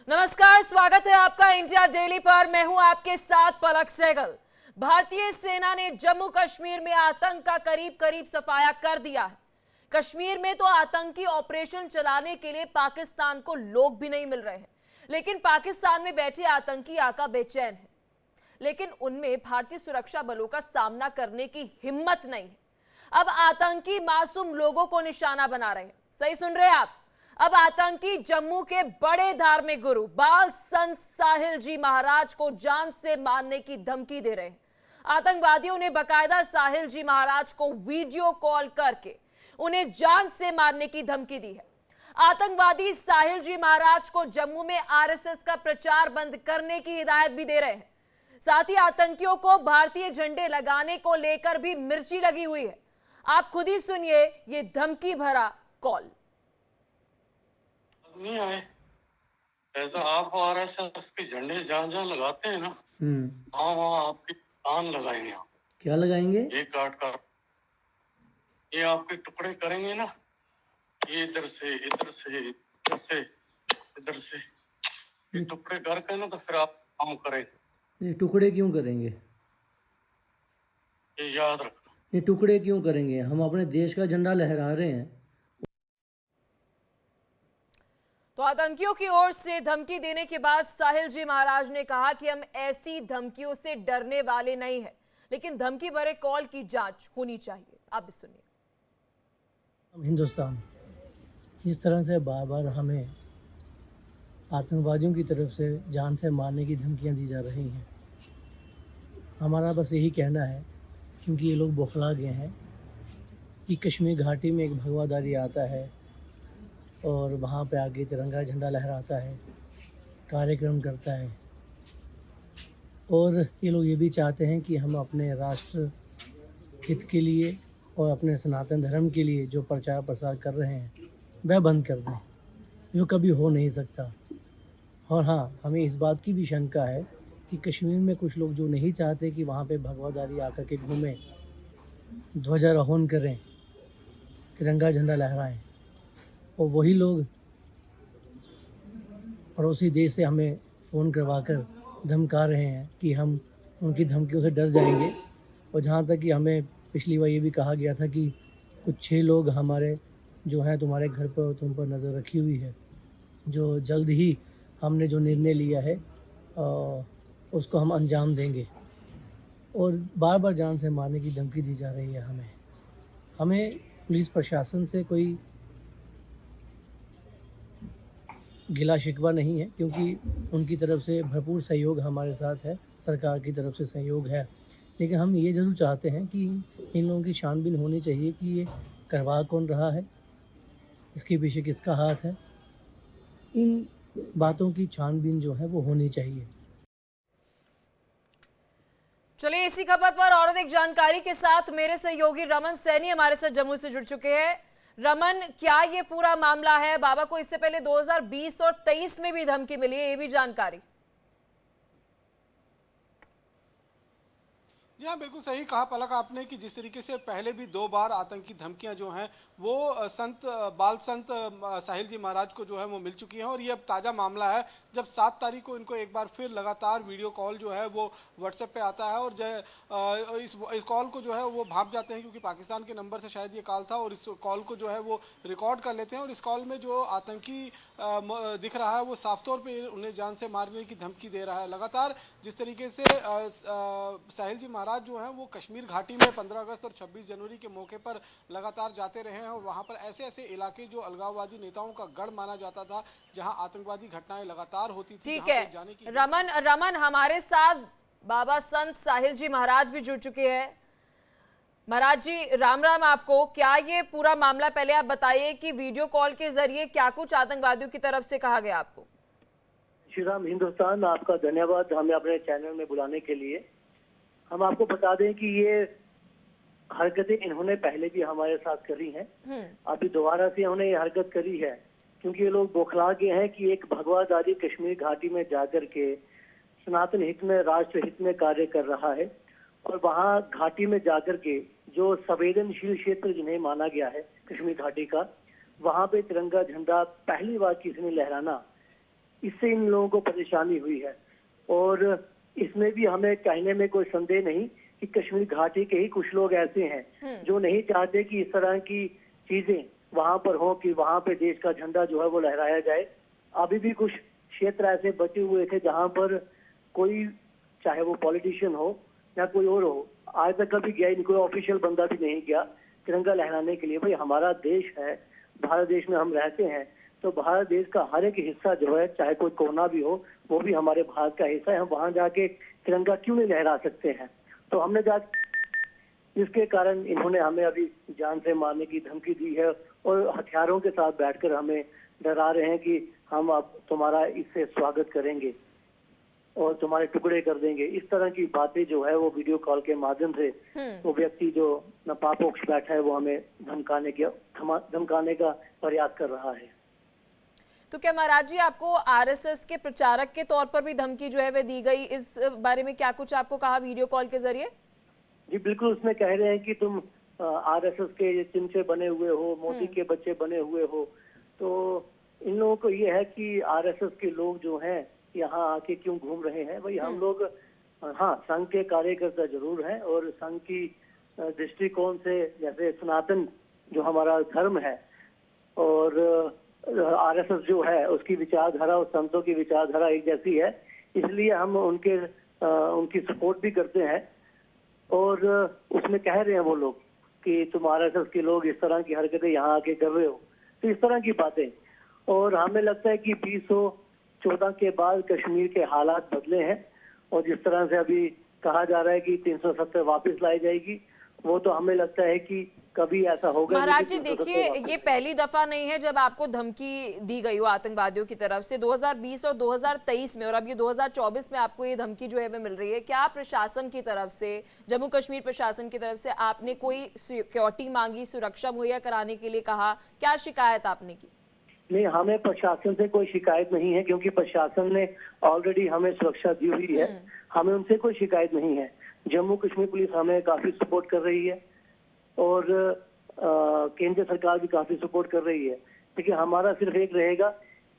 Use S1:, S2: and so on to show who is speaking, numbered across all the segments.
S1: नमस्कार, स्वागत है आपका इंडिया डेली पर। मैं हूं आपके साथ पलक सहगल। भारतीय सेना ने जम्मू कश्मीर में आतंक का करीब करीब सफाया कर दिया है। कश्मीर में तो आतंकी ऑपरेशन चलाने के लिए पाकिस्तान को लोग भी नहीं मिल रहे हैं, लेकिन पाकिस्तान में बैठे आतंकी आका बेचैन है, लेकिन उनमें भारतीय सुरक्षा बलों का सामना करने की हिम्मत नहीं है। अब आतंकी मासूम लोगों को निशाना बना रहे हैं। सही सुन रहे हैं आप। अब आतंकी जम्मू के बड़े धार्मिक गुरु बाल संत साहिल जी महाराज को जान से मारने की धमकी दे रहे हैं। आतंकवादियों ने बकायदा साहिल जी महाराज को वीडियो कॉल करके उन्हें जान से मारने की धमकी दी है। आतंकवादी साहिल जी महाराज को जम्मू में आरएसएस का प्रचार बंद करने की हिदायत भी दे रहे हैं। साथ ही आतंकियों को भारतीय झंडे लगाने को लेकर भी मिर्ची लगी हुई है। आप खुद ही सुनिए ये धमकी भरा कॉल।
S2: नहीं आए ऐसा आप आरएसएस के झंडे जहाँ जहाँ लगाते हैं ना, वहाँ वहाँ आपके कान लगाएंगे। आप
S3: क्या लगाएंगे?
S2: ये काट कर ये आपके टुकड़े करेंगे ना, ये इधर से इधर से इधर से इधर से ये टुकड़े करके ना, तो फिर आप काम करें।
S3: ये टुकड़े क्यों करेंगे?
S2: ये याद रखना।
S3: ये टुकड़े क्यों करेंगे? हम अपने देश का झंडा लहरा रहे हैं।
S1: तो आतंकियों की ओर से धमकी देने के बाद साहिल जी महाराज ने कहा कि हम ऐसी धमकियों से डरने वाले नहीं हैं, लेकिन धमकी भरे कॉल की जांच होनी चाहिए। आप भी सुनिए।
S3: हम हिंदुस्तान जिस तरह से बार बार हमें आतंकवादियों की तरफ से जान से मारने की धमकियां दी जा रही हैं, हमारा बस यही कहना है, क्योंकि ये लोग बौखला गए हैं कि कश्मीर घाटी में एक भगवादारी आता है और वहाँ पे आगे तिरंगा झंडा लहराता है, कार्यक्रम करता है, और ये लोग ये भी चाहते हैं कि हम अपने राष्ट्र हित के लिए और अपने सनातन धर्म के लिए जो प्रचार प्रसार कर रहे हैं वह बंद कर दें, जो कभी हो नहीं सकता। और हाँ, हमें इस बात की भी शंका है कि कश्मीर में कुछ लोग जो नहीं चाहते कि वहाँ पे भगवादारी आकर के घूमें, ध्वजारोहण करें, तिरंगा झंडा लहराएं, और वही लोग पड़ोसी देश से हमें फ़ोन करवा कर धमका रहे हैं कि हम उनकी धमकियों से डर जाएंगे। और जहाँ तक कि हमें पिछली बार ये भी कहा गया था कि कुछ 6 लोग हमारे जो हैं तुम्हारे घर पर तुम पर नज़र रखी हुई है, जो जल्द ही हमने जो निर्णय लिया है उसको हम अंजाम देंगे। और बार बार जान से मारने की धमकी दी जा रही है। हमें पुलिस प्रशासन से कोई गिला शिकवा नहीं है, क्योंकि उनकी तरफ से भरपूर सहयोग हमारे साथ है, सरकार की तरफ से सहयोग है। लेकिन हम ये ज़रूर चाहते हैं कि इन लोगों की छानबीन होनी चाहिए कि ये करवा कौन रहा है, इसके पीछे किसका हाथ है। इन बातों की छानबीन जो है वो होनी चाहिए।
S1: चलिए, इसी खबर पर और अधिक जानकारी के साथ मेरे सहयोगी रमन सैनी हमारे साथ जम्मू से जुड़ चुके हैं। रमन, क्या ये पूरा मामला है? बाबा को इससे पहले 2020 और 23 में भी धमकी मिली है, ये भी जानकारी।
S4: जी हाँ, बिल्कुल सही कहा पलक आपने कि जिस तरीके से पहले भी 2 बार आतंकी धमकियां जो हैं वो बाल संत साहिल जी महाराज को जो है वो मिल चुकी हैं। और ये अब ताज़ा मामला है जब 7 तारीख को इनको एक बार फिर लगातार वीडियो कॉल जो है वो व्हाट्सएप पे आता है, और इस कॉल को जो है वो भाप जाते हैं, क्योंकि पाकिस्तान के नंबर से शायद ये कॉल था, और इस कॉल को जो है वो रिकॉर्ड कर लेते हैं। और इस कॉल में जो आतंकी दिख रहा है वो साफ तौर पर उन्हें जान से मारने की धमकी दे रहा है। लगातार जिस तरीके से साहिल जी महाराज जो है वो कश्मीर घाटी में 15 अगस्त और 26 जनवरी के मौके पर लगातार जाते रहे हैं, और वहां पर ऐसे ऐसे इलाके जो अलगाववादी नेताओं का गढ़ माना जाता था, जहां आतंकवादी घटनाएं लगातार होती थी।
S1: ठीक है रमन, हमारे साथ बाबा संत साहिल जी महाराज भी जुड़ चुके हैं। महाराज जी, राम राम आपको। क्या ये पूरा मामला, पहले आप बताइए कि वीडियो कॉल के जरिए क्या कुछ आतंकवादियों की तरफ से कहा गया आपको?
S5: श्री राम हिंदुस्तान, आपका धन्यवाद हमें अपने चैनल में बुलाने के लिए। हम आपको बता दें कि ये हरकतें इन्होंने पहले भी हमारे साथ करी हैं, अभी दोबारा से इन्होंने ये हरकत करी है, क्योंकि ये लोग बौखला गए हैं कि एक भगवादारी कश्मीर घाटी में जाकर के सनातन हित में, राष्ट्र हित में कार्य कर रहा है, और वहाँ घाटी में जाकर के जो संवेदनशील क्षेत्र जिन्हें माना गया है कश्मीर घाटी का, वहाँ पे तिरंगा झंडा पहली बार किसी ने लहराना, इससे इन लोगों को परेशानी हुई है। और इसमें भी हमें कहने में कोई संदेह नहीं कि कश्मीर घाटी के ही कुछ लोग ऐसे हैं जो नहीं चाहते कि इस तरह की चीजें वहां पर हो, कि वहां पे देश का झंडा जो है वो लहराया जाए। अभी भी कुछ क्षेत्र ऐसे बचे हुए थे जहां पर कोई, चाहे वो पॉलिटिशियन हो या कोई और हो, आज तक कभी गया ही नहीं, कोई ऑफिशियल बंदा भी नहीं गया तिरंगा लहराने के लिए। भाई हमारा देश है, भारत देश में हम रहते हैं, तो भारत देश का हर एक हिस्सा जो है, चाहे कोई कोना भी हो, वो भी हमारे भारत का हिस्सा है। हम वहां जाके तिरंगा क्यों नहीं लहरा सकते हैं? तो हमने जिसके कारण इन्होंने हमें अभी जान से मारने की धमकी दी है और हथियारों के साथ बैठकर हमें डरा रहे हैं कि हम अब तुम्हारा इससे स्वागत करेंगे और तुम्हारे टुकड़े कर देंगे। इस तरह की बातें जो है वो वीडियो कॉल के माध्यम से वो व्यक्ति जो नपापोक्ष बैठा है वो हमें धमकाने का प्रयास कर रहा है।
S1: तो क्या महाराज जी आपको आरएसएस के प्रचारक के तौर पर भी धमकी जो है वह दी गई? इस बारे में क्या कुछ आपको कहा वीडियो कॉल के जरिए?
S5: जी बिल्कुल, उसमें कह रहे हैं कि तुम आरएसएस के चिमचे बने हुए हो, मोदी के बच्चे बने हुए हो। तो इन लोगों को ये है कि आरएसएस के लोग जो हैं यहाँ आके क्यों घूम रहे हैं। भाई हम लोग हाँ संघ के कार्यकर्ता जरूर हैं और संघ की दृष्टिकोण से, जैसे सनातन जो हमारा धर्म है और आरएसएस जो है उसकी विचारधारा और संतों की विचारधारा एक जैसी है, इसलिए हम उनकी सपोर्ट भी करते हैं। और उसमें कह रहे हैं वो लोग कि तुम आरएसएस के लोग इस तरह की हरकतें यहाँ आके कर रहे हो, तो इस तरह की बातें। और हमें लगता है कि 2014 के बाद कश्मीर के हालात बदले हैं और जिस तरह से अभी कहा जा रहा है कि 370 वापस लाई जाएगी, वो तो हमें लगता है कि कभी ऐसा होगा।
S1: महाराज जी देखिए, ये पहली दफा नहीं है जब आपको धमकी दी गई हो आतंकवादियों की तरफ से। 2020 और 2023 में और अब ये 2024 में आपको ये धमकी जो है वो मिल रही है। क्या प्रशासन की तरफ से, जम्मू कश्मीर प्रशासन की तरफ से आपने कोई सिक्योरिटी मांगी, सुरक्षा मुहैया कराने के लिए कहा? क्या शिकायत आपने की?
S5: नहीं, हमें प्रशासन से कोई शिकायत नहीं है क्योंकि प्रशासन ने ऑलरेडी हमें सुरक्षा दी हुई है। हमें उनसे कोई शिकायत नहीं है। जम्मू कश्मीर पुलिस हमें काफी सपोर्ट कर रही है और केंद्र सरकार भी काफी सपोर्ट कर रही है। लेकिन हमारा सिर्फ एक रहेगा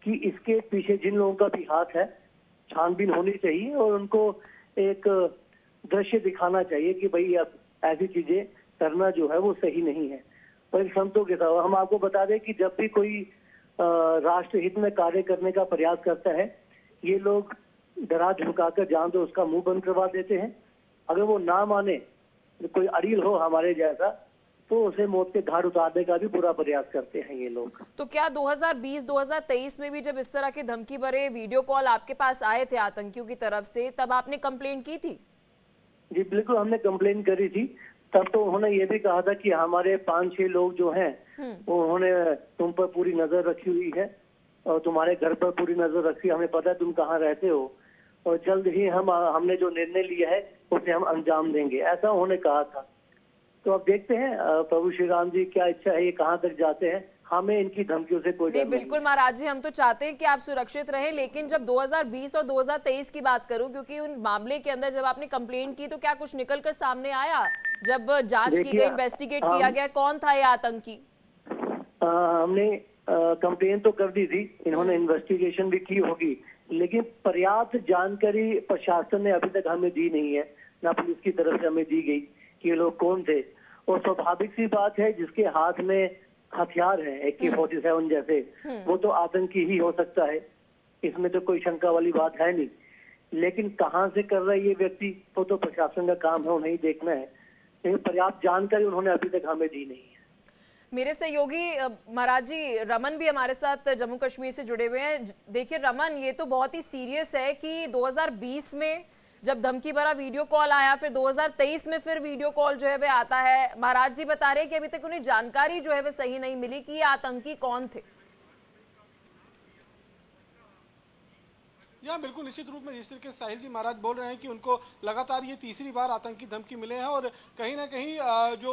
S5: कि इसके पीछे जिन लोगों का भी हाथ है, छानबीन होनी चाहिए और उनको एक दृश्य दिखाना चाहिए कि भाई अब ऐसी चीजें करना जो है वो सही नहीं है। और संतों के साथ हम आपको बता दें कि जब भी कोई राष्ट्र हित में कार्य करने का प्रयास करता है, ये लोग डरा धमकाकर जान दो उसका मुंह बंद करवा देते हैं। अगर वो ना माने, कोई अड़ियल हो हमारे जैसा, तो उसे मौत के घाट उतारने का भी पूरा प्रयास करते हैं ये लोग।
S1: तो क्या 2020-2023 में भी जब इस तरह के धमकी भरे वीडियो कॉल आपके पास आए थे आतंकियों की तरफ से, तब आपने कंप्लेंट की थी?
S5: जी बिल्कुल, हमने कंप्लेंट करी थी। तब तो उन्होंने ये भी कहा था कि हमारे 5-6 लोग जो हैं उन्होंने तुम पर पूरी नजर रखी हुई है और तुम्हारे घर पर पूरी नजर रखी, हमें पता है तुम कहाँ रहते हो और जल्द ही हमने जो निर्णय लिया है उसे हम अंजाम देंगे, ऐसा उन्होंने कहा था। तो अब देखते हैं प्रभु श्री राम जी क्या इच्छा है, ये कहाँ तक जाते हैं। हमें इनकी धमकियों से कोई डर नहीं।
S1: बिल्कुल महाराज जी, हम तो चाहते हैं कि आप सुरक्षित रहें, लेकिन जब 2020 और 2023 की बात करूं, क्योंकि उन मामले के अंदर जब आपने कंप्लेंट की तो क्या कुछ निकल कर सामने आया? जब जांच की गई, इन्वेस्टिगेट किया गया, कौन था ये आतंकी?
S5: हमने कंप्लेन तो कर दी थी, इन्होंने इन्वेस्टिगेशन भी की होगी, लेकिन पर्याप्त जानकारी प्रशासन ने अभी तक हमें दी नहीं है, ना पुलिस की तरफ से हमें दी गई कि ये लोग कौन थे। और स्वाभाविक सी बात है, जिसके हाथ में हथियार है AK-47 जैसे, वो तो आतंकी ही हो सकता है, इसमें तो कोई शंका वाली बात है नहीं। लेकिन कहाँ से कर रहा है ये व्यक्ति, वो तो प्रशासन का काम है, उन्हें देखना है। लेकिन पर्याप्त जानकारी उन्होंने अभी तक हमें दी नहीं है।
S1: मेरे सहयोगी महाराज जी रमन भी हमारे साथ जम्मू कश्मीर से जुड़े हुए हैं। देखिए रमन, ये तो बहुत ही सीरियस है कि 2020 में जब धमकी भरा वीडियो कॉल आया, फिर 2023 में फिर वीडियो कॉल जो है वह आता है। महाराज जी बता रहे हैं कि अभी तक उन्हें जानकारी जो है वह सही नहीं मिली कि ये आतंकी कौन थे।
S4: हाँ बिल्कुल, निश्चित रूप में जिस तरीके से साहिल जी महाराज बोल रहे हैं कि उनको लगातार ये तीसरी बार आतंकी धमकी मिले हैं और कहीं ना कहीं जो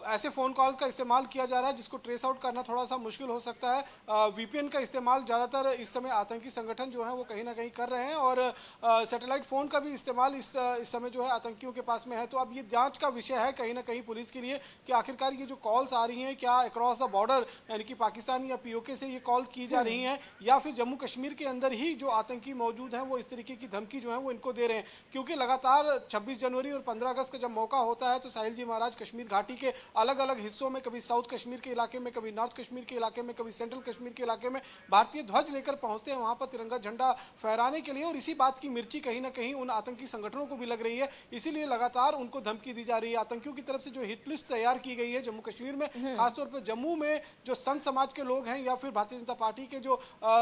S4: ऐसे फ़ोन कॉल्स का इस्तेमाल किया जा रहा है जिसको ट्रेस आउट करना थोड़ा सा मुश्किल हो सकता है। वीपीएन का इस्तेमाल ज़्यादातर इस समय आतंकी संगठन जो है वो कहीं ना कहीं कर रहे हैं और सैटेलाइट फ़ोन का भी इस्तेमाल इस समय जो है आतंकियों के पास में है। तो अब ये जाँच का विषय है कहीं ना कहीं पुलिस के लिए कि आखिरकार ये जो कॉल्स आ रही हैं क्या अक्रॉस द बॉर्डर यानी कि पाकिस्तान या पीओके से ये कॉल की जा रही हैं या फिर जम्मू कश्मीर के अंदर ही जो आतंकी मौजूद हैं वो इस तरीके की धमकी जो है वो इनको दे रहे हैं। क्योंकि लगातार 26 जनवरी और 15 अगस्त का जब मौका होता है तो साहिल जी महाराज कश्मीर घाटी के अलग अलग हिस्सों में, कभी साउथ कश्मीर के इलाके में, कभी नॉर्थ कश्मीर के इलाके में, कभी सेंट्रल कश्मीर के इलाके में भारतीय ध्वज लेकर पहुंचते हैं वहां पर तिरंगा झंडा फहराने के लिए और इसी बात की मिर्ची कहीं ना कहीं उन आतंकी संगठनों को भी लग रही है। इसीलिए लगातार उनको धमकी दी जा रही है। आतंकियों की तरफ से जो हिट लिस्ट तैयार की गई है जम्मू कश्मीर में, खासतौर पर जम्मू में जो संत समाज के लोग हैं या फिर भारतीय जनता पार्टी के जो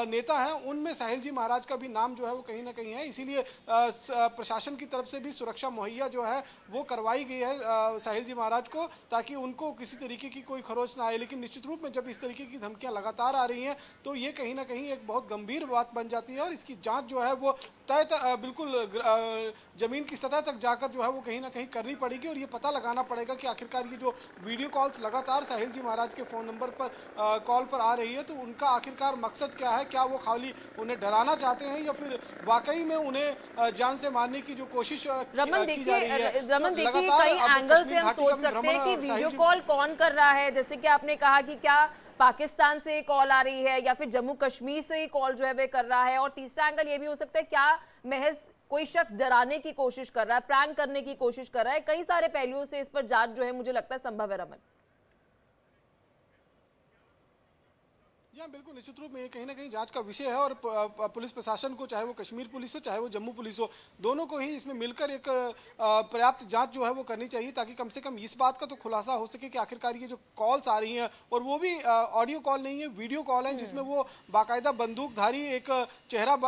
S4: नेता हैं उनमें साहिल जी महाराज का भी नाम जो है वो कहीं ना कहीं है। इसीलिए प्रशासन की तरफ से भी सुरक्षा मुहैया जो है वो करवाई गई है साहिल जी महाराज को ताकि उनको किसी तरीके की कोई खरोच ना आए। लेकिन निश्चित रूप में जब इस तरीके की धमकियां लगातार आ रही हैं तो ये कहीं ना कहीं एक बहुत गंभीर बात बन जाती है और इसकी जांच जो है वो बिल्कुल जमीन की सतह तक जाकर जो है वो कहीं ना कहीं करनी पड़ेगी और ये पता लगाना पड़ेगा कि आखिरकार ये जो वीडियो कॉल्स लगातार साहिल जी महाराज के फ़ोन नंबर पर कॉल पर आ रही है तो उनका आखिरकार मकसद क्या है। क्या वो खाली उन्हें डराना चाहते हैं या फिर वाकई में उन्हें जान से मारने की जो कोशिश
S1: रमन
S4: की जा रही है।
S1: रमन
S4: तो
S1: देखिए
S4: लगातार
S1: कई
S4: अब
S1: एंगल से
S4: कश्मीर
S1: हम
S4: घाटी
S1: सोच
S4: का भी
S1: सकते हैं कि
S4: भ्रमण
S1: वीडियो
S4: साहिल जी-
S1: कॉल कौन कर रहा है। जैसे कि आपने कहा कि क्या पाकिस्तान से कॉल आ रही है या फिर जम्मू कश्मीर से ही कॉल जो है वे कर रहा है। और तीसरा एंगल ये भी हो सकता है क्या महज कोई शख्स डराने की कोशिश कर रहा है, प्रैंक करने की कोशिश कर रहा है। कई सारे पहलुओं से इस पर जांच जो है मुझे लगता है संभव है रमन।
S4: जी हाँ बिल्कुल, निश्चित रूप में ये कहीं ना कहीं जांच का विषय है और पुलिस प्रशासन को, चाहे वो कश्मीर पुलिस हो चाहे वो जम्मू पुलिस हो, दोनों को ही इसमें मिलकर एक पर्याप्त जांच जो है वो करनी चाहिए ताकि कम से कम इस बात का तो खुलासा हो सके कि आखिरकार ये जो कॉल्स आ रही हैं और वो भी ऑडियो कॉल नहीं है, वीडियो कॉल है जिसमें वो बाकायदा बंदूकधारी एक चेहरा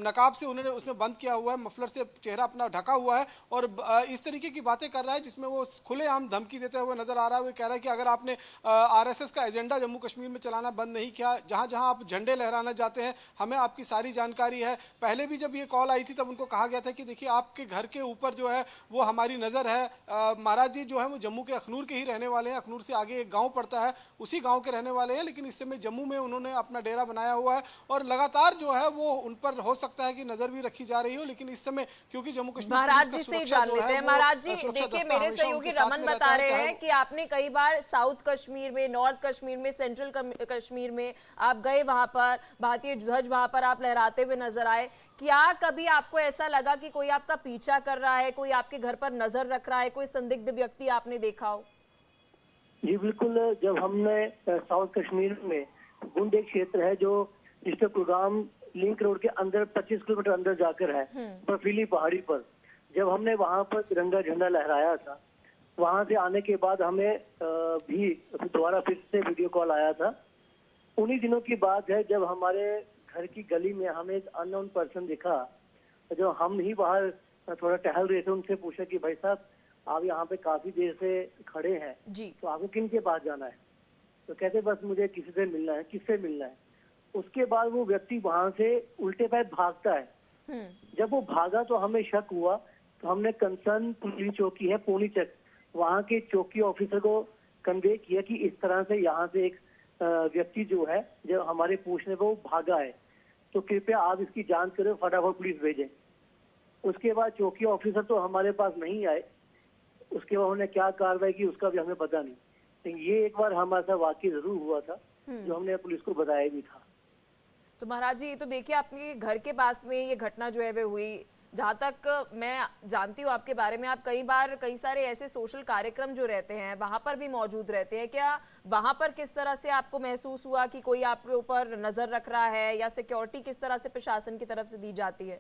S4: नकाब से उसने बंद किया हुआ है, मफलर से चेहरा अपना ढका हुआ है और इस तरीके की बातें कर रहा है जिसमें वो खुलेआम धमकी देते हुए नजर आ रहा है। वो कह रहा है कि अगर आपने आरएसएस का एजेंडा जम्मू कश्मीर में चलाना बंद नहीं किया, जहां जहां आप झंडे लहराना जाते हैं, हमें आपकी सारी जानकारी है। पहले भी जब ये कॉल आई थी तब उनको कहा गया था कि देखिए आपके घर के ऊपर जो है वो हमारी नज़र है। महाराज जी जो है वो जम्मू के अखनूर के ही रहने वाले हैं, अखनूर से आगे एक गांव पड़ता है, उसी गांव के रहने वाले हैं, लेकिन इस समय जम्मू में उन्होंने अपना डेरा बनाया हुआ है और लगातार जो है वो उन पर हो सकता है कि नज़र भी रखी जा रही हो। लेकिन इस समय क्योंकि जम्मू कश्मीर
S1: महाराज
S4: पुलिस
S1: जी
S4: का
S1: से
S4: सुरक्षा
S1: जान
S4: जो
S1: लेते
S4: है
S1: हैं।
S4: वो
S1: महाराज जी
S4: सुरक्षा
S1: देखिए
S4: दस्ता
S1: मेरे
S4: हमेशा
S1: सहयोगी
S4: उनके साथ
S1: रमन
S4: में
S1: बता
S4: रहता है,
S1: रहे
S4: चाहे
S1: हैं कि आपने कई बार साउथ कश्मीर में, नॉर्थ कश्मीर में, सेंट्रल कश्मीर में आप गए, वहां पर भारतीय ध्वज वहां पर आप लहराते हुए नजर आए। क्या कभी आपको ऐसा लगा कि कोई आपका पीछा कर रहा है, कोई आपके घर पर नजर रख रहा है, कोई संदिग्ध व्यक्ति आपने देखा हो?
S5: जी बिल्कुल, जब हमने साउथ कश्मीर में गुंड एक क्षेत्र है जो जिसके कुलगाम लिंक रोड के अंदर 25 किलोमीटर अंदर जाकर है, बर्फीली पहाड़ी पर, जब हमने वहां पर तिरंगा झंडा लहराया था, वहां से आने के बाद हमें भी दोबारा फिर से वीडियो कॉल आया था। उन्हीं दिनों की बात है जब हमारे घर की गली में हमें एक अननोन पर्सन दिखा। जो हम ही बाहर थोड़ा टहल रहे थे, उनसे पूछा कि भाई साहब आप यहाँ पे काफी देर से खड़े हैं
S1: जी।
S5: तो आपको किन के पास जाना है? तो कहते बस मुझे किसी से मिलना है। किससे मिलना है? उसके बाद वो व्यक्ति वहां से उल्टे पैर भागता है। जब वो भागा तो हमें शक हुआ, तो हमने कंसर्न पुलिस चौकी है पूर्णिचक, वहाँ के चौकी ऑफिसर को कन्वे किया कि इस तरह से यहाँ से एक व्यक्ति जो है जो हमारे पूछने पर वो भागा है, तो कृपया आप इसकी जांच करें, फटाफट पुलिस भेजें। उसके बाद चौकी ऑफिसर तो हमारे पास नहीं आए, उसके बाद उन्होंने क्या कार्रवाई की उसका भी हमें पता नहीं। लेकिन ये एक बार हमारे साथ वाकई जरूर हुआ था जो हमने पुलिस को बताया भी था।
S1: तो महाराज जी ये तो देखिए आपके घर के पास में ये घटना जो है वे हुई। जहाँ तक मैं जानती हूँ आपके बारे में, आप कई बार कई सारे ऐसे सोशल कार्यक्रम जो रहते हैं वहां पर भी मौजूद रहते हैं। क्या वहां पर किस तरह से आपको महसूस हुआ कि कोई आपके ऊपर नजर रख रहा है या सिक्योरिटी किस तरह से प्रशासन की तरफ से दी जाती है?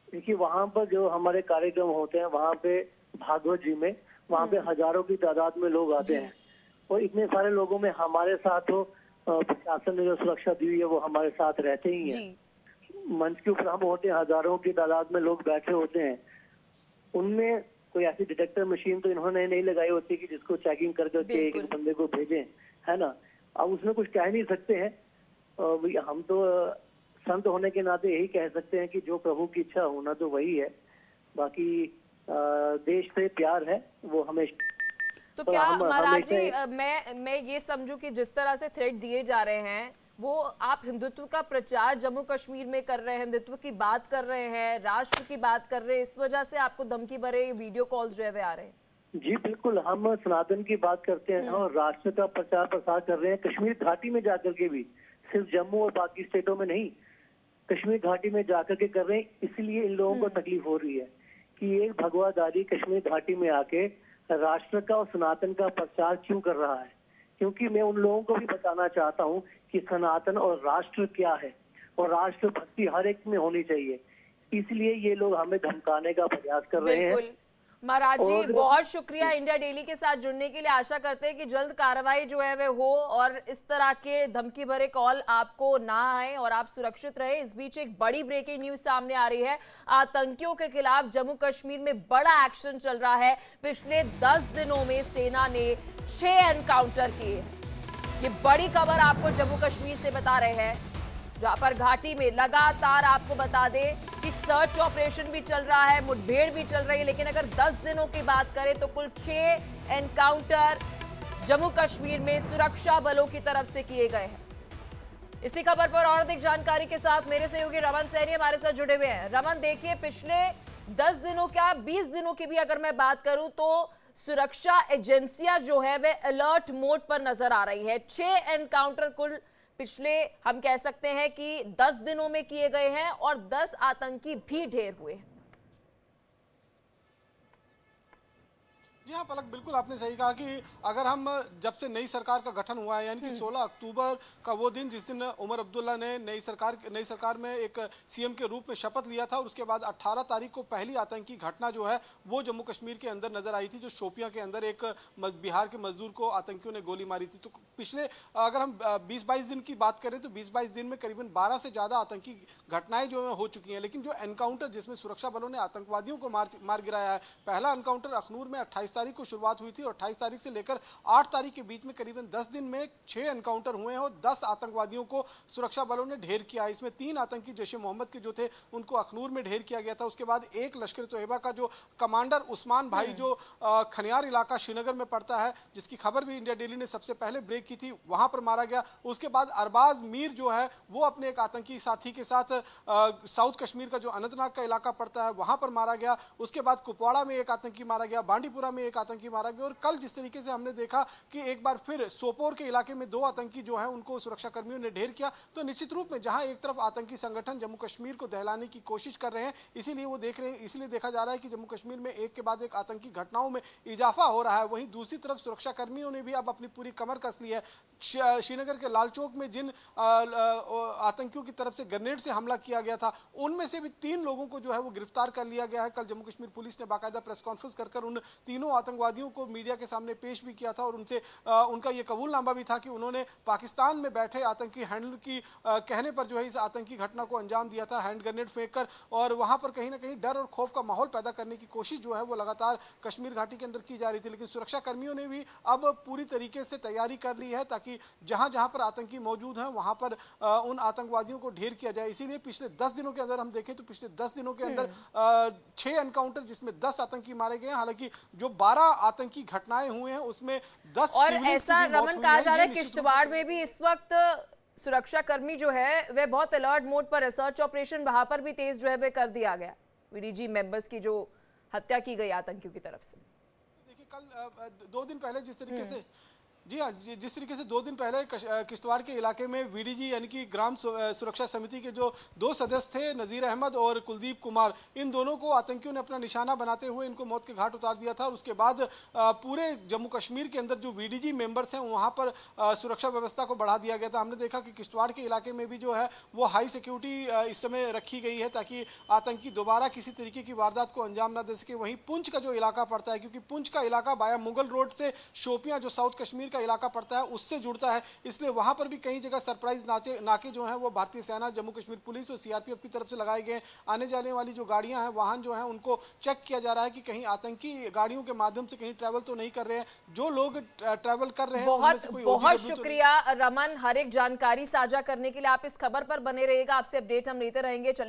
S5: देखिए वहाँ पर जो हमारे कार्यक्रम होते हैं, वहाँ पे भागवत जी में वहाँ पे हजारों की तादाद में लोग आते हैं और इतने सारे लोगों में हमारे साथ तो प्रशासन ने जो सुरक्षा दी हुई है वो हमारे साथ रहते ही हैं। मंच के ऊपर हम होते हैं, हजारों की तादाद में लोग बैठे होते हैं, उनमें कोई ऐसी डिटेक्टर मशीन तो इन्होंने नहीं लगाई होती कि जिसको चेकिंग करके एक बंदे को भेजें, है ना। अब उसमें कुछ कह नहीं सकते हैं। हम तो संत होने के नाते यही कह सकते हैं कि जो प्रभु की इच्छा होना तो वही है। बाकी देश से प्यार है वो हमेशा।
S1: तो
S5: तो
S1: क्या
S5: हम
S1: महाराज जी
S5: हमेशा
S1: मैं ये समझूं कि जिस तरह से थ्रेट दिए जा रहे हैं वो आप हिंदुत्व का प्रचार जम्मू कश्मीर में कर रहे हैं, हिंदुत्व की बात कर रहे हैं, राष्ट्र की बात कर रहे हैं, इस वजह से आपको धमकी भरे वीडियो कॉल्स जो है वे आ रहे हैं?
S5: जी बिल्कुल, हम सनातन की बात करते हैं और राष्ट्र का प्रचार प्रसार कर रहे हैं कश्मीर घाटी में जाकर के भी, सिर्फ जम्मू और बाकी स्टेटों में नहीं, कश्मीर घाटी में जाकर के कर रहे हैं। इसलिए इन लोगों को तकलीफ हो रही है कि एक भगवादारी कश्मीर घाटी में आके राष्ट्र का और सनातन का प्रचार क्यों कर रहा है। क्योंकि मैं उन लोगों को भी बताना चाहता हूँ कि सनातन और राष्ट्र क्या है और राष्ट्र भक्ति हर एक में होनी चाहिए। इसलिए ये लोग हमें धमकाने का प्रयास कर रहे हैं।
S1: बिल्कुल महाराज जी,
S5: और-
S1: बहुत शुक्रिया इंडिया डेली के साथ जुड़ने के लिए। आशा करते हैं कि जल्द कार्रवाई जो है वे हो और इस तरह के धमकी भरे कॉल आपको ना आए और आप सुरक्षित रहे। इस बीच एक बड़ी ब्रेकिंग न्यूज सामने आ रही है। आतंकियों के खिलाफ जम्मू कश्मीर में बड़ा एक्शन चल रहा है। पिछले 10 दिनों में सेना ने 6 एनकाउंटर किए हैं। ये बड़ी खबर आपको जम्मू कश्मीर से बता रहे हैं, जहां पर घाटी में लगातार आपको बता दें कि सर्च ऑपरेशन भी चल रहा है, मुठभेड़ भी चल रही है। लेकिन अगर 10 दिनों की बात करें तो कुल 6 एनकाउंटर जम्मू कश्मीर में सुरक्षा बलों की तरफ से किए गए हैं। इसी खबर पर और अधिक जानकारी के साथ मेरे सहयोगी रमन सैनी हमारे साथ जुड़े हुए हैं। रमन, देखिए पिछले 10 दिनों क्या 20 दिनों की भी अगर मैं बात करूं तो सुरक्षा एजेंसियां जो है वे अलर्ट मोड पर नजर आ रही है। 6 एनकाउंटर कुल पिछले हम कह सकते हैं कि 10 दिनों में किए गए हैं और 10 आतंकी भी ढेर हुए हैं।
S4: जी हाँ पलक, बिल्कुल आपने सही कहा कि अगर हम जब से नई सरकार का गठन हुआ है यानी कि 16 अक्टूबर का वो दिन जिस दिन उमर अब्दुल्ला ने नई सरकार में एक सीएम के रूप में शपथ लिया था और उसके बाद 18 तारीख को पहली आतंकी घटना जो है वो जम्मू कश्मीर के अंदर नजर आई थी, जो शोपियां के अंदर एक बिहार के मजदूर को आतंकियों ने गोली मारी थी। तो पिछले अगर हम 20-22 दिन की बात करें तो 20-22 दिन में करीबन 12 से ज़्यादा आतंकी घटनाएं जो है हो चुकी हैं। लेकिन जो एनकाउंटर जिसमें सुरक्षा बलों ने आतंकवादियों को मार गिराया है, पहला एनकाउंटर अखनूर में 28 तारीख को शुरुआत हुई थी और 28 तारीख से लेकर 8 तारीख के बीच में करीबन 10 दिन में 6 एनकाउंटर हुए हैं और 10 आतंकवादियों को सुरक्षा बलों ने ढेर किया। इसमें 3 आतंकी जैश ए मोहम्मद के जो थे उनको अखनूर में ढेर किया गया था। उसके बाद एक लश्कर तोयबा का जो कमांडर उस्मान भाई जो खनियार इलाका श्रीनगर में पड़ता है, जिसकी खबर भी इंडिया डेली ने सबसे पहले ब्रेक की थी, वहां पर मारा गया। उसके बाद अरबाज मीर जो है वो अपने एक आतंकी साथी के साथ साउथ कश्मीर का जो अनंतनाग का इलाका पड़ता है वहां पर मारा गया। उसके बाद कुपवाड़ा में एक आतंकी मारा गया, बांडीपुरा में एक आतंकी मारा गया और कल जिस तरीके से हमने देखा कि एक बार फिर सोपोर के इलाके में 2 आतंकी जो है उनको सुरक्षा कर्मियों ने ढेर किया। तो निश्चित रूप में जहां एक तरफ आतंकी संगठन जम्मू कश्मीर को दहलाने की कोशिश कर रहे हैं, इसीलिए वो देख रहे हैं, इसलिए देखा जा रहा है कि जम्मू कश्मीर में एक के बाद एक आतंकी घटनाओं में इजाफा हो रहा है। वहीं दूसरी तरफ सुरक्षा कर्मियों ने भी अब अपनी पूरी कमर कस ली है। श्रीनगर के लाल चौक में जिन आतंकियों की तरफ से ग्रेनेड से हमला किया गया था उनमें से भी 3 लोगों को जो है वो गिरफ्तार कर लिया गया है। कल जम्मू कश्मीर पुलिस ने बाकायदा प्रेस कॉन्फ्रेंस कर उन तीनों आतंकवादियों को मीडिया के सामने पेश भी किया था और उनसे उनका ये कबूलनामा भी था कि उन्होंने पाकिस्तान में बैठे आतंकी हैंडलर की कहने पर जो है इस आतंकी घटना को अंजाम दिया था, हैंड ग्रेनेड फेंककर, और वहां पर कहीं ना कहीं डर और खौफ का माहौल पैदा करने की कोशिश जो है वो लगातार कश्मीर घाटी के अंदर की जा रही थी। लेकिन सुरक्षा कर्मियों ने भी अब पूरी तरीके से तैयारी कर ली है ताकि जहां जहां पर आतंकी मौजूद हैं वहां पर उन आतंकवादियों को ढेर किया जाए। इसीलिए पिछले 10 दिनों के अंदर हम देखें तो पिछले 10 दिनों के अंदर 6 एनकाउंटर जिसमें 10 आतंकी मारे गए हैं। हालांकि जो 12 आतंकी घटनाएं हुए हैं उसमें 10
S1: और
S4: सिविलियंस
S1: ऐसा
S4: की भी मौत
S1: रमन
S4: हुई
S1: कहा
S4: है।
S1: जा रहा
S4: ये
S1: है
S4: निश्चित
S1: किश्तवाड़ में भी इस वक्त सुरक्षा कर्मी जो है वे बहुत अलर्ट मोड पर है। सर्च ऑपरेशन वहां पर भी तेज जो है वे कर दिया गया, वीडीजी मेंबर्स की जो हत्या की गई आतंकियों की तरफ से।
S4: देखिए कल 2 दिन पहले जिस तरीके से जी हाँ जिस तरीके से 2 दिन पहले किश्तवाड़ के इलाके में वीडीजी यानी कि ग्राम सुरक्षा समिति के जो 2 सदस्य थे, नज़ीर अहमद और कुलदीप कुमार, इन दोनों को आतंकियों ने अपना निशाना बनाते हुए इनको मौत के घाट उतार दिया था। और उसके बाद पूरे जम्मू कश्मीर के अंदर जो वीडीजी मेंबर्स हैं वहाँ पर सुरक्षा व्यवस्था को बढ़ा दिया गया था। हमने देखा कि किश्तवाड़ के इलाके में भी जो है वो हाई सिक्योरिटी इस समय रखी गई है ताकि आतंकी दोबारा किसी तरीके की वारदात को अंजाम न दे सके। वहीं पुंछ का जो इलाका पड़ता है, क्योंकि पुंछ का इलाका बाया मुगल रोड से शोपियाँ जो साउथ कश्मीर का इलाका पड़ता है उससे जुड़ता है, इसलिए वहां पर भी कई जगह सरप्राइज नाके जो हैं वो भारतीय सेना, जम्मू कश्मीर पुलिस और सीआरपीएफ की तरफ से लगाए गए हैं। आने जाने वाली जो गाड़ियां हैं, वाहन जो हैं, उनको चेक किया जा रहा है कि कहीं आतंकी गाड़ियों के माध्यम से कहीं ट्रैवल तो नहीं कर रहे हैं। जो लोग ट्रैवल कर रहे हैं उनमें से कोई
S1: बहुत
S4: OGW तो
S1: शुक्रिया रमन, हर एक जानकारी साझा करने के लिए। आप इस खबर पर बने रहिएगा, आपसे अपडेट हम लेते रहेंगे। चले